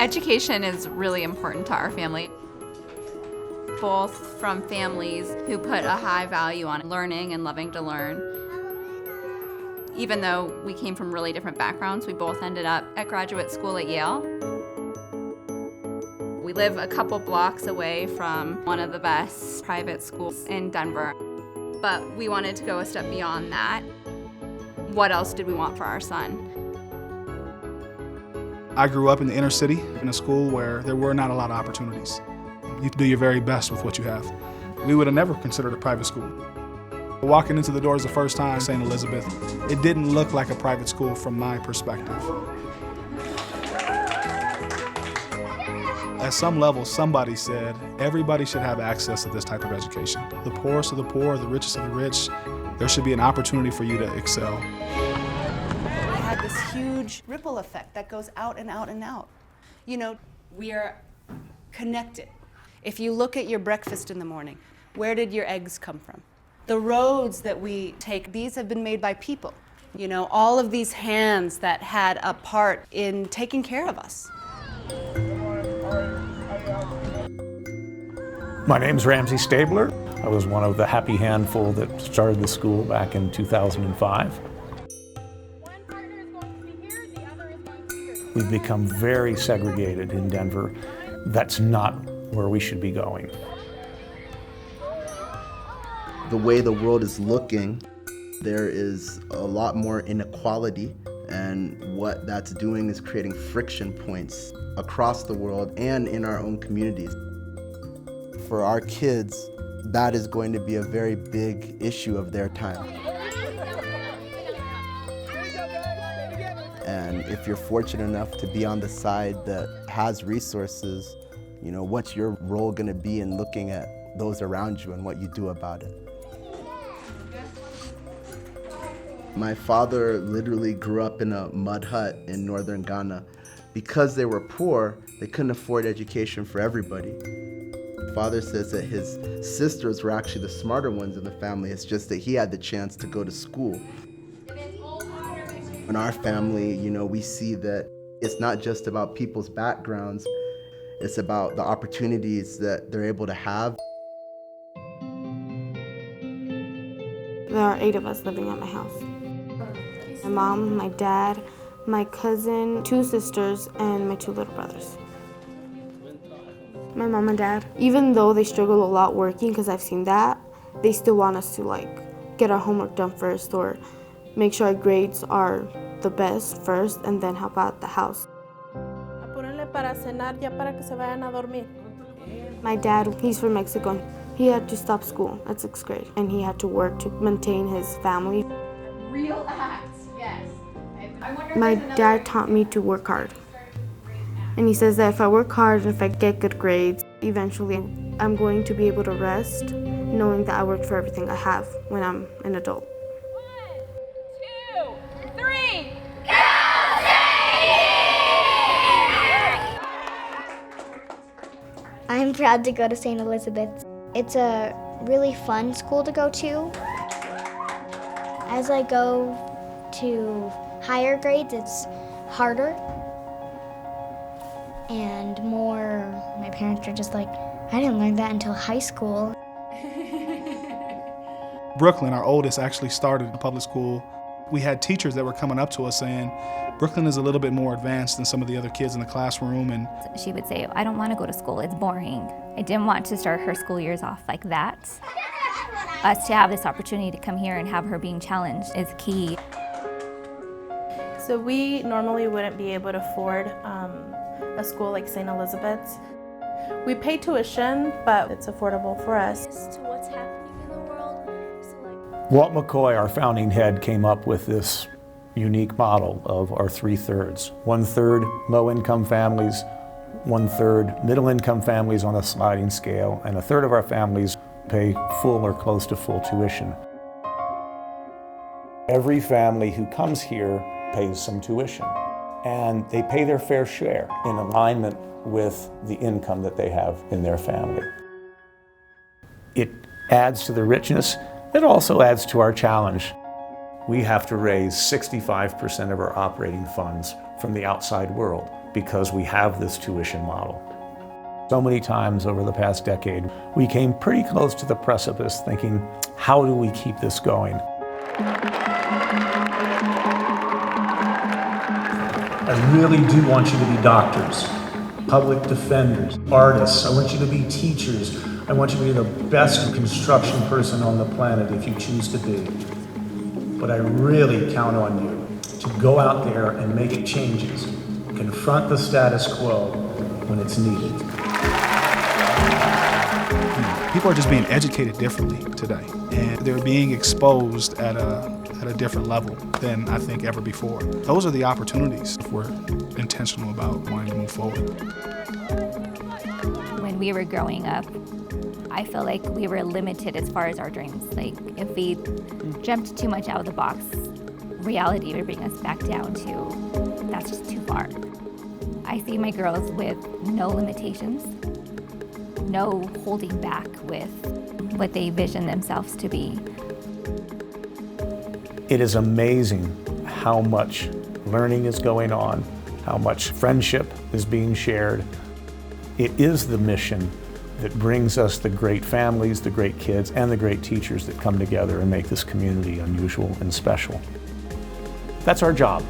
Education is really important to our family. Both from families who put a high value on learning and loving to learn. Even though we came from really different backgrounds, we both ended up at graduate school at Yale. We live a couple blocks away from one of the best private schools in Denver. But we wanted to go a step beyond that. What else did we want for our son? I grew up in the inner city in a school where there were not a lot of opportunities. You do your very best with what you have. We would have never considered a private school. Walking into the doors the first time, St. Elizabeth, it didn't look like a private school from my perspective. At some level, somebody said everybody should have access to this type of education. The poorest of the poor, the richest of the rich, there should be an opportunity for you to excel. We had this huge ripple effect that goes out and out and out. You know, we are connected. If you look at your breakfast in the morning, where did your eggs come from? The roads that we take, these have been made by people. You know, all of these hands that had a part in taking care of us. My name's Ramsey Stabler. I was one of the happy handful that started the school back in 2005. We've become very segregated in Denver. That's not where we should be going. The way the world is looking, there is a lot more inequality, and what that's doing is creating friction points across the world and in our own communities. For our kids, that is going to be a very big issue of their time. And if you're fortunate enough to be on the side that has resources, you know, what's your role going to be in looking at those around you and what you do about it? My father literally grew up in a mud hut in northern Ghana. Because they were poor, they couldn't afford education for everybody. Father says that his sisters were actually the smarter ones in the family. It's just that he had the chance to go to school. In our family, you know, we see that it's not just about people's backgrounds, it's about the opportunities that they're able to have. There are 8 of us living at my house. My mom, my dad, my cousin, 2 sisters, and my 2 little brothers. My mom and dad, even though they struggle a lot working, because I've seen that, they still want us to get our homework done first or make sure our grades are the best first and then help out the house. My dad, he's from Mexico. He had to stop school at 6th grade and he had to work to maintain his family. Real acts, yes. My dad taught me to work hard. And he says that if I work hard and if I get good grades, eventually I'm going to be able to rest knowing that I worked for everything I have when I'm an adult. 1, 2, 3, go I'm proud to go to St. Elizabeth. It's a really fun school to go to. As I go to higher grades, it's harder and more. My parents are just like, I didn't learn that until high school. Brooklyn, our oldest, actually started a public school. We had teachers that were coming up to us saying, Brooklyn is a little bit more advanced than some of the other kids in the classroom. And she would say, I don't want to go to school, it's boring. I didn't want to start her school years off like that. Us to have this opportunity to come here and have her being challenged is key. So we normally wouldn't be able to afford a school like St. Elizabeth's. We pay tuition, but it's affordable for us. To what's happening in the world. Walt McCoy, our founding head, came up with this unique model of our 3/3. 1/3 low-income families, 1/3 middle-income families on a sliding scale, and 1/3 of our families pay full or close to full tuition. Every family who comes here pays some tuition, and they pay their fair share in alignment with the income that they have in their family. It adds to the richness. It also adds to our challenge. We have to raise 65% of our operating funds from the outside world. because we have this tuition model. So many times over the past decade, we came pretty close to the precipice thinking, how do we keep this going? I really do want you to be doctors, public defenders, artists. I want you to be teachers. I want you to be the best construction person on the planet if you choose to be. But I really count on you to go out there and make changes, confront the status quo when it's needed. People are just being educated differently today, and they're being exposed at a different level than I think ever before. Those are the opportunities if we're intentional about wanting to move forward. When we were growing up, I feel like we were limited as far as our dreams. Like if we jumped too much out of the box, reality would bring us back down to that's just too far. I see my girls with no limitations, no holding back with what they vision themselves to be. It is amazing how much learning is going on, how much friendship is being shared. It is the mission that brings us the great families, the great kids, and the great teachers that come together and make this community unusual and special. That's our job.